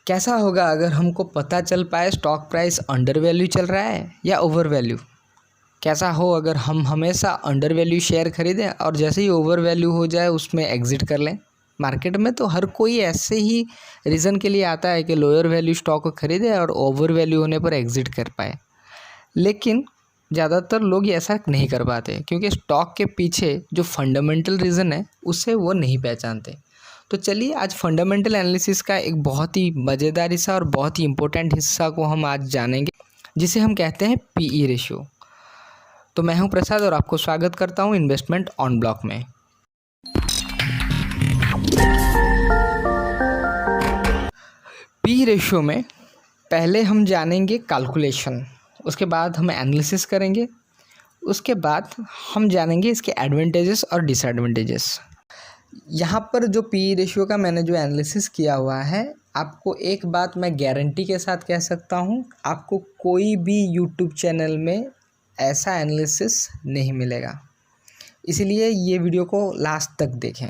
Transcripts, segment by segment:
कैसा होगा अगर हमको पता चल पाए स्टॉक प्राइस अंडर वैल्यू चल रहा है या ओवर वैल्यू। कैसा हो अगर हम हमेशा अंडर वैल्यू शेयर खरीदें और जैसे ही ओवर वैल्यू हो जाए उसमें एग्जिट कर लें। मार्केट में तो हर कोई ऐसे ही रीज़न के लिए आता है कि लोअर वैल्यू स्टॉक को खरीदे और ओवर वैल्यू होने पर एग्जिट कर पाए, लेकिन ज़्यादातर लोग ये ऐसा नहीं कर पाते क्योंकि स्टॉक के पीछे जो फंडामेंटल रीज़न है उसे वो नहीं पहचानते। तो चलिए आज फंडामेंटल एनालिसिस का एक बहुत ही मज़ेदार हिस्सा और बहुत ही इम्पोर्टेंट हिस्सा को हम आज जानेंगे, जिसे हम कहते हैं पीई रेशियो। तो मैं हूं प्रसाद और आपको स्वागत करता हूं इन्वेस्टमेंट ऑन ब्लॉक में। पी रेशियो में पहले हम जानेंगे कैलकुलेशन, उसके बाद हम एनालिसिस करेंगे, उसके बाद हम जानेंगे इसके एडवांटेजेस और डिसएडवांटेजेस। यहाँ पर जो पी रेशियो का मैंने जो एनालिसिस किया हुआ है, आपको एक बात मैं गारंटी के साथ कह सकता हूँ, आपको कोई भी यूट्यूब चैनल में ऐसा एनालिसिस नहीं मिलेगा, इसलिए ये वीडियो को लास्ट तक देखें।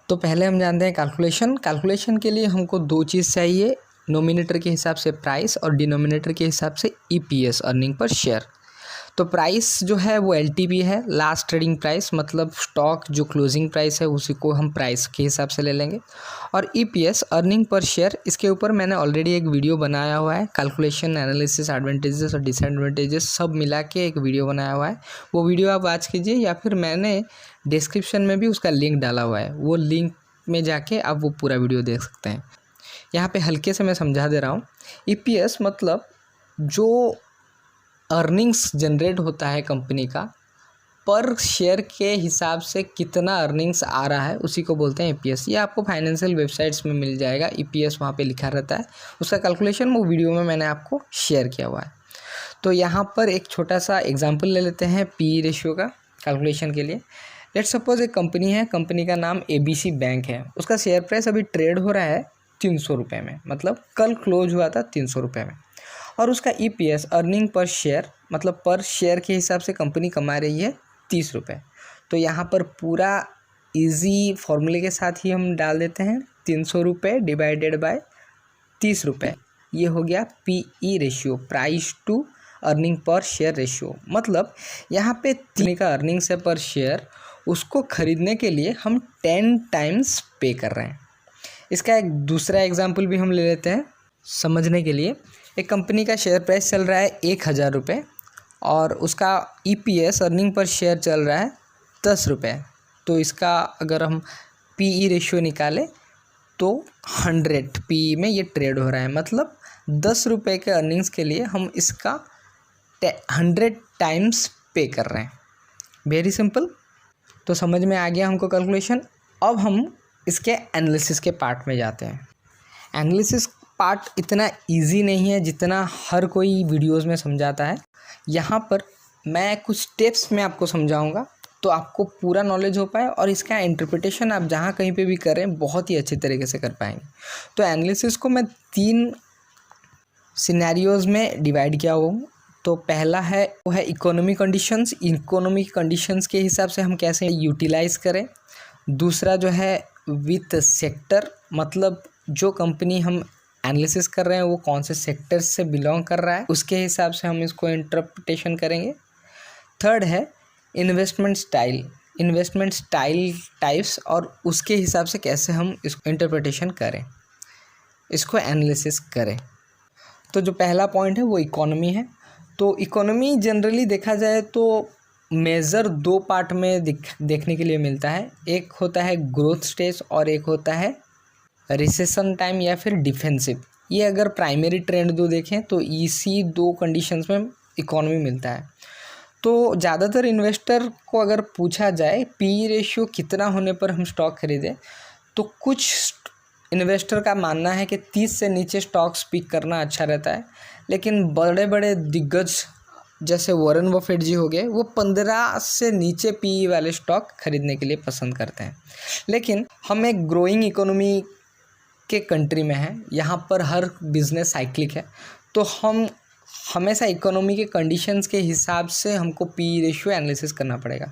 तो पहले हम जानते हैं कैलकुलेशन। कैलकुलेशन के लिए हमको दो चीज़ चाहिए, नोमिनेटर के हिसाब से प्राइस और डिनोमिनेटर के हिसाब से ईपीएस, अर्निंग पर शेयर। तो प्राइस जो है वो एलटीपी है, लास्ट ट्रेडिंग प्राइस, मतलब स्टॉक जो क्लोजिंग प्राइस है उसी को हम प्राइस के हिसाब से ले लेंगे। और ईपीएस, अर्निंग पर शेयर, इसके ऊपर मैंने ऑलरेडी एक वीडियो बनाया हुआ है, कैलकुलेशन, एनालिसिस, एडवांटेजेस और डिसएडवांटेजेस सब मिला के एक वीडियो बनाया हुआ है। वो वीडियो आप वॉच कीजिए या फिर मैंने डिस्क्रिप्शन में भी उसका लिंक डाला हुआ है, वो लिंक में जाके आप वो पूरा वीडियो देख सकते हैं। यहाँ पे हल्के से मैं समझा दे रहा हूँ। ईपीएस मतलब जो अर्निंग्स जनरेट होता है कंपनी का, पर शेयर के हिसाब से कितना अर्निंग्स आ रहा है उसी को बोलते हैं ईपीएस। ये आपको फाइनेंशियल वेबसाइट्स में मिल जाएगा, ईपीएस वहाँ पे लिखा रहता है। उसका कैलकुलेशन वो वीडियो में मैंने आपको शेयर किया हुआ है। तो यहाँ पर एक छोटा सा एग्जांपल ले लेते हैं पी रेशियो का कैलकुलेशन के लिए। लेट्स सपोज एक कंपनी है, कंपनी का नाम एबीसी बैंक है, उसका शेयर प्राइस अभी ट्रेड हो रहा है 300 रुपये में, मतलब कल क्लोज हुआ था 300 रुपये में। और उसका ईपीएस, अर्निंग पर शेयर, मतलब पर शेयर के हिसाब से कंपनी कमा रही है 30 रुपये। तो यहाँ पर पूरा इजी फॉर्मूले के साथ ही हम डाल देते हैं 300 रुपये डिवाइडेड बाय 30 रुपये, ये हो गया P E ratio, price to earning per share ratio. मतलब यहाँ पे 3 का अर्निंग्स है पर शेयर, उसको खरीदने के लिए हम 10 टाइम्स पे कर रहे हैं। इसका एक दूसरा एग्जाम्पल भी हम ले लेते हैं समझने के लिए। एक कंपनी का शेयर प्राइस चल रहा है 1000 रुपये और उसका ईपीएस, अर्निंग पर शेयर चल रहा है 10 रुपये। तो इसका अगर हम पीई रेशियो निकालें तो 100 पीई में ये ट्रेड हो रहा है, मतलब 10 रुपये के अर्निंग्स के लिए हम इसका 100 टाइम्स पे कर रहे हैं। Very simple. तो समझ में आ गया हमको कैलकुलेशन। अब हम इसके एनालिसिस के पार्ट में जाते हैं। एनालिसिस पार्ट इतना इजी नहीं है जितना हर कोई वीडियोस में समझाता है। यहाँ पर मैं कुछ स्टेप्स में आपको समझाऊंगा तो आपको पूरा नॉलेज हो पाए और इसका इंटरप्रिटेशन आप जहाँ कहीं पे भी करें बहुत ही अच्छे तरीके से कर पाएंगे। तो एनालिसिस को मैं 3 सिनेरियोज़ में डिवाइड किया हूँ। तो पहला है वो है इकोनॉमी कंडीशंस, इकोनॉमी कंडीशंस के हिसाब से हम कैसे यूटिलाइज करें। दूसरा जो है विथ सेक्टर, मतलब जो कंपनी हम एनालिसिस कर रहे हैं वो कौन से सेक्टर से बिलोंग कर रहा है, उसके हिसाब से हम इसको इंटरप्रिटेशन करेंगे। थर्ड है investment style, investment style types, और उसके हिसाब से कैसे हम इसको इंटरप्रिटेशन करें, इसको एनालिसिस करें। तो जो पहला पॉइंट है वो इकोनॉमी है। तो इकोनॉमी जनरली देखा जाए तो मेजर 2 पार्ट में देखने के लिए मिलता है। एक होता है ग्रोथ स्टेज और एक होता है रिसेशन टाइम या फिर डिफेंसिव। ये अगर प्राइमरी ट्रेंड 2 देखें तो इसी 2 कंडीशंस में इकोनॉमी मिलता है। तो ज़्यादातर इन्वेस्टर को अगर पूछा जाए पी रेशियो कितना होने पर हम स्टॉक खरीदें, तो कुछ इन्वेस्टर का मानना है कि 30 से नीचे स्टॉक्स पिक करना अच्छा रहता है, लेकिन बड़े बड़े दिग्गज जैसे वॉरेन बफेट जी हो गए, वो 15 से नीचे पीई वाले स्टॉक खरीदने के लिए पसंद करते हैं। लेकिन हम एक ग्रोइंग इकोनॉमी के कंट्री में हैं, यहाँ पर हर बिजनेस साइक्लिक है, तो हम हमेशा इकोनॉमी के कंडीशंस के हिसाब से हमको पी रेशियो एनालिसिस करना पड़ेगा।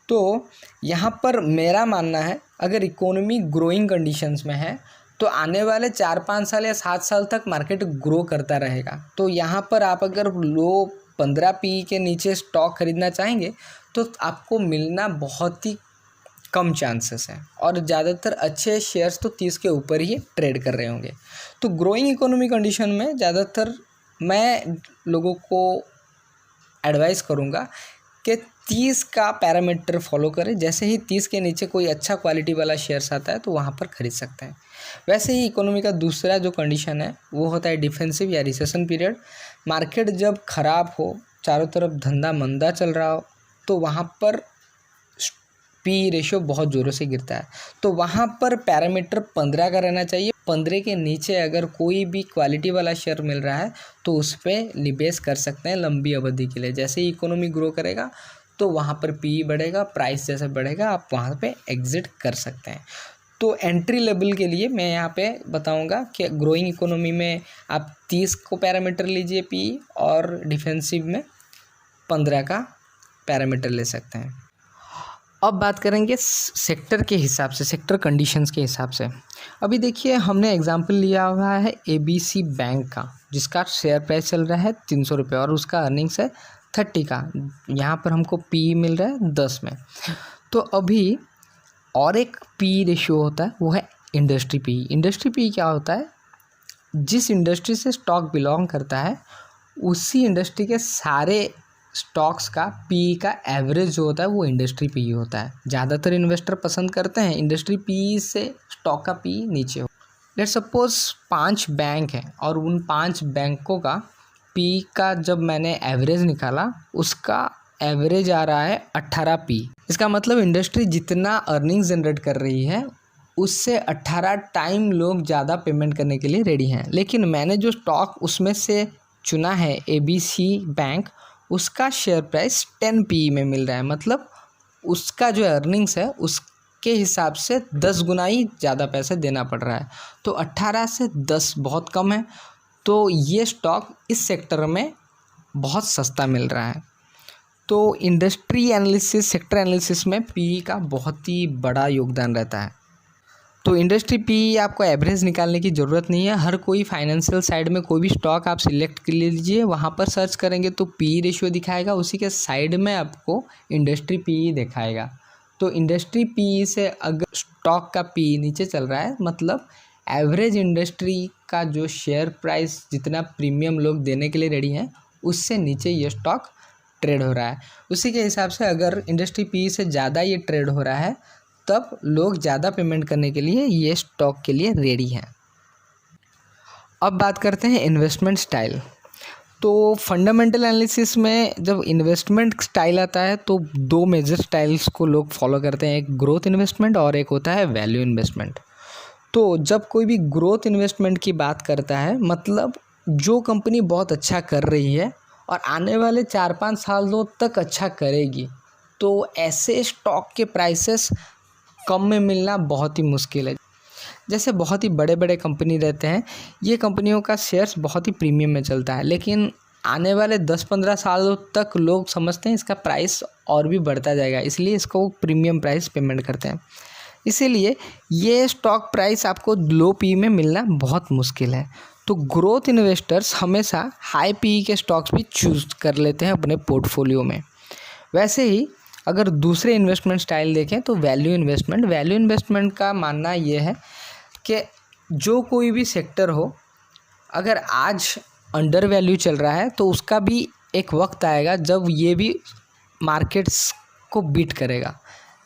तो यहाँ पर मेरा मानना है अगर इकोनॉमी ग्रोइंग कंडीशंस में है तो आने वाले 4-5 साल या 7 साल तक मार्केट ग्रो करता रहेगा। तो यहाँ पर आप अगर लो 15 पी के नीचे स्टॉक खरीदना चाहेंगे तो आपको मिलना बहुत ही कम चांसेस है, और ज़्यादातर अच्छे शेयर्स तो 30 के ऊपर ही ट्रेड कर रहे होंगे। तो ग्रोइंग इकोनॉमी कंडीशन में ज़्यादातर मैं लोगों को एडवाइस करूँगा कि 30 का पैरामीटर फॉलो करें। जैसे ही 30 के नीचे कोई अच्छा क्वालिटी वाला शेयर्स आता है तो वहाँ पर खरीद सकते हैं। वैसे ही इकोनॉमी का दूसरा जो कंडीशन है वो होता है डिफेंसिव या रिसेशन पीरियड। मार्केट जब ख़राब हो, चारों तरफ धंधा मंदा चल रहा हो, तो वहाँ पर पी रेशियो बहुत ज़ोरों से गिरता है। तो वहाँ पर पैरामीटर 15 का रहना चाहिए। 15 के नीचे अगर कोई भी क्वालिटी वाला शेयर मिल रहा है तो उस पर निवेश कर सकते हैं लंबी अवधि के लिए। जैसे ही इकोनॉमी ग्रो करेगा तो वहाँ पर पी बढ़ेगा, प्राइस जैसे बढ़ेगा आप वहाँ पे एग्जिट कर सकते हैं। तो एंट्री लेवल के लिए मैं यहाँ पे बताऊँगा कि ग्रोइंग इकोनॉमी में आप 30 को पैरामीटर लीजिए पी, और डिफेंसिव में 15 का पैरामीटर ले सकते हैं। अब बात करेंगे सेक्टर के हिसाब से, सेक्टर कंडीशंस के हिसाब से। अभी देखिए हमने एग्जांपल लिया हुआ है ABC बैंक का, जिसका शेयर प्राइस चल रहा है 300 रुपये और उसका अर्निंग्स है 30 का। यहाँ पर हमको पी मिल रहा है 10 में। तो अभी और एक पी रेशियो होता है, वो है इंडस्ट्री पी। इंडस्ट्री पी क्या होता है? जिस इंडस्ट्री से स्टॉक बिलोंग करता है उसी इंडस्ट्री के सारे स्टॉक्स का पी का एवरेज जो होता है वो इंडस्ट्री पी होता है। ज़्यादातर इन्वेस्टर पसंद करते हैं इंडस्ट्री पी से स्टॉक का पी नीचे हो। लेट सपोज 5 बैंक हैं और उन 5 बैंकों का पी का जब मैंने एवरेज निकाला, उसका एवरेज आ रहा है 18 पी। इसका मतलब इंडस्ट्री जितना अर्निंग जनरेट कर रही है उससे 18 टाइम लोग ज़्यादा पेमेंट करने के लिए रेडी हैं। लेकिन मैंने जो स्टॉक उसमें से चुना है ABC बैंक, उसका शेयर प्राइस 10 पी में मिल रहा है। मतलब उसका जो अर्निंग्स है उसके हिसाब से 10 गुना ही ज़्यादा पैसे देना पड़ रहा है। तो 18 से 10 बहुत कम है। तो ये स्टॉक इस सेक्टर में बहुत सस्ता मिल रहा है। तो इंडस्ट्री एनालिसिस, सेक्टर एनालिसिस में पी का बहुत ही बड़ा योगदान रहता है। तो इंडस्ट्री पी आपको एवरेज निकालने की ज़रूरत नहीं है। हर कोई फाइनेंशियल साइड में कोई भी स्टॉक आप सिलेक्ट कर लीजिए, वहाँ पर सर्च करेंगे तो पी रेशियो दिखाएगा, उसी के साइड में आपको इंडस्ट्री पी दिखाएगा। तो इंडस्ट्री पी से अगर स्टॉक का पी नीचे चल रहा है, मतलब एवरेज इंडस्ट्री का जो शेयर प्राइस जितना प्रीमियम लोग देने के लिए रेडी हैं उससे नीचे ये स्टॉक ट्रेड हो रहा है। उसी के हिसाब से अगर इंडस्ट्री पी से ज़्यादा ये ट्रेड हो रहा है तब लोग ज़्यादा पेमेंट करने के लिए ये स्टॉक के लिए रेडी हैं। अब बात करते हैं इन्वेस्टमेंट स्टाइल। तो फंडामेंटल एनालिसिस में जब इन्वेस्टमेंट स्टाइल आता है तो 2 मेजर स्टाइल्स को लोग फॉलो करते हैं, एक ग्रोथ इन्वेस्टमेंट और एक होता है वैल्यू इन्वेस्टमेंट। तो जब कोई भी ग्रोथ इन्वेस्टमेंट की बात करता है, मतलब जो कंपनी बहुत अच्छा कर रही है और आने वाले 4-5 सालों तक अच्छा करेगी, तो ऐसे स्टॉक के प्राइसेस कम में मिलना बहुत ही मुश्किल है। जैसे बहुत ही बड़े बड़े कंपनी रहते हैं, ये कंपनियों का शेयर्स बहुत ही प्रीमियम में चलता है, लेकिन आने वाले 10-15 सालों तक लोग समझते हैं इसका प्राइस और भी बढ़ता जाएगा, इसलिए इसको प्रीमियम प्राइस पेमेंट करते हैं। इसीलिए ये स्टॉक प्राइस आपको लो पी में मिलना बहुत मुश्किल है। तो ग्रोथ इन्वेस्टर्स हमेशा हाई पी के स्टॉक्स भी चूज़ कर लेते हैं अपने पोर्टफोलियो में। वैसे ही अगर दूसरे इन्वेस्टमेंट स्टाइल देखें तो वैल्यू इन्वेस्टमेंट का मानना ये है कि जो कोई भी सेक्टर हो, अगर आज अंडर वैल्यू चल रहा है तो उसका भी एक वक्त आएगा जब ये भी मार्केट्स को बीट करेगा।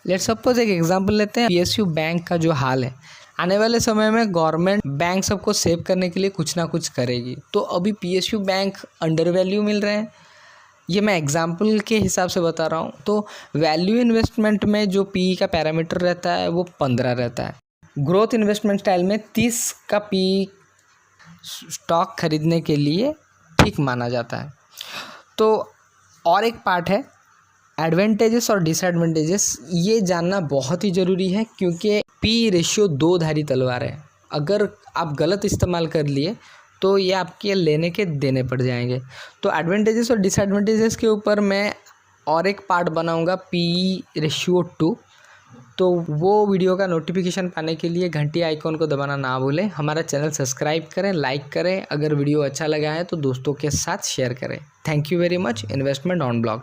लेट्स सपोज एक एग्जांपल लेते हैं, PSU बैंक का जो हाल है, आने वाले समय में गवर्नमेंट बैंक सबको सेव करने के लिए कुछ ना कुछ करेगी। तो अभी PSU बैंक अंडर वैल्यू मिल रहे हैं, ये मैं एग्जांपल के हिसाब से बता रहा हूँ। तो वैल्यू इन्वेस्टमेंट में जो पी का पैरामीटर रहता है वो 15 रहता है। ग्रोथ इन्वेस्टमेंट स्टाइल में 30 का पी स्टॉक खरीदने के लिए ठीक माना जाता है। तो और एक पार्ट है एडवांटेजेस और डिसएडवांटेजेस, ये जानना बहुत ही ज़रूरी है, क्योंकि पी रेशियो 2 धारी तलवार है। अगर आप गलत इस्तेमाल कर लिए तो ये आपके लेने के देने पड़ जाएंगे। तो एडवांटेजेस और डिसएडवांटेजेस के ऊपर मैं और एक पार्ट बनाऊंगा, पी रेशियो 2, तो वो वीडियो का नोटिफिकेशन पाने के लिए घंटी आइकॉन को दबाना ना भूलें। हमारा चैनल सब्सक्राइब करें, लाइक करें। अगर वीडियो अच्छा लगा है तो दोस्तों के साथ शेयर करें। Thank you very much. Investment on blog.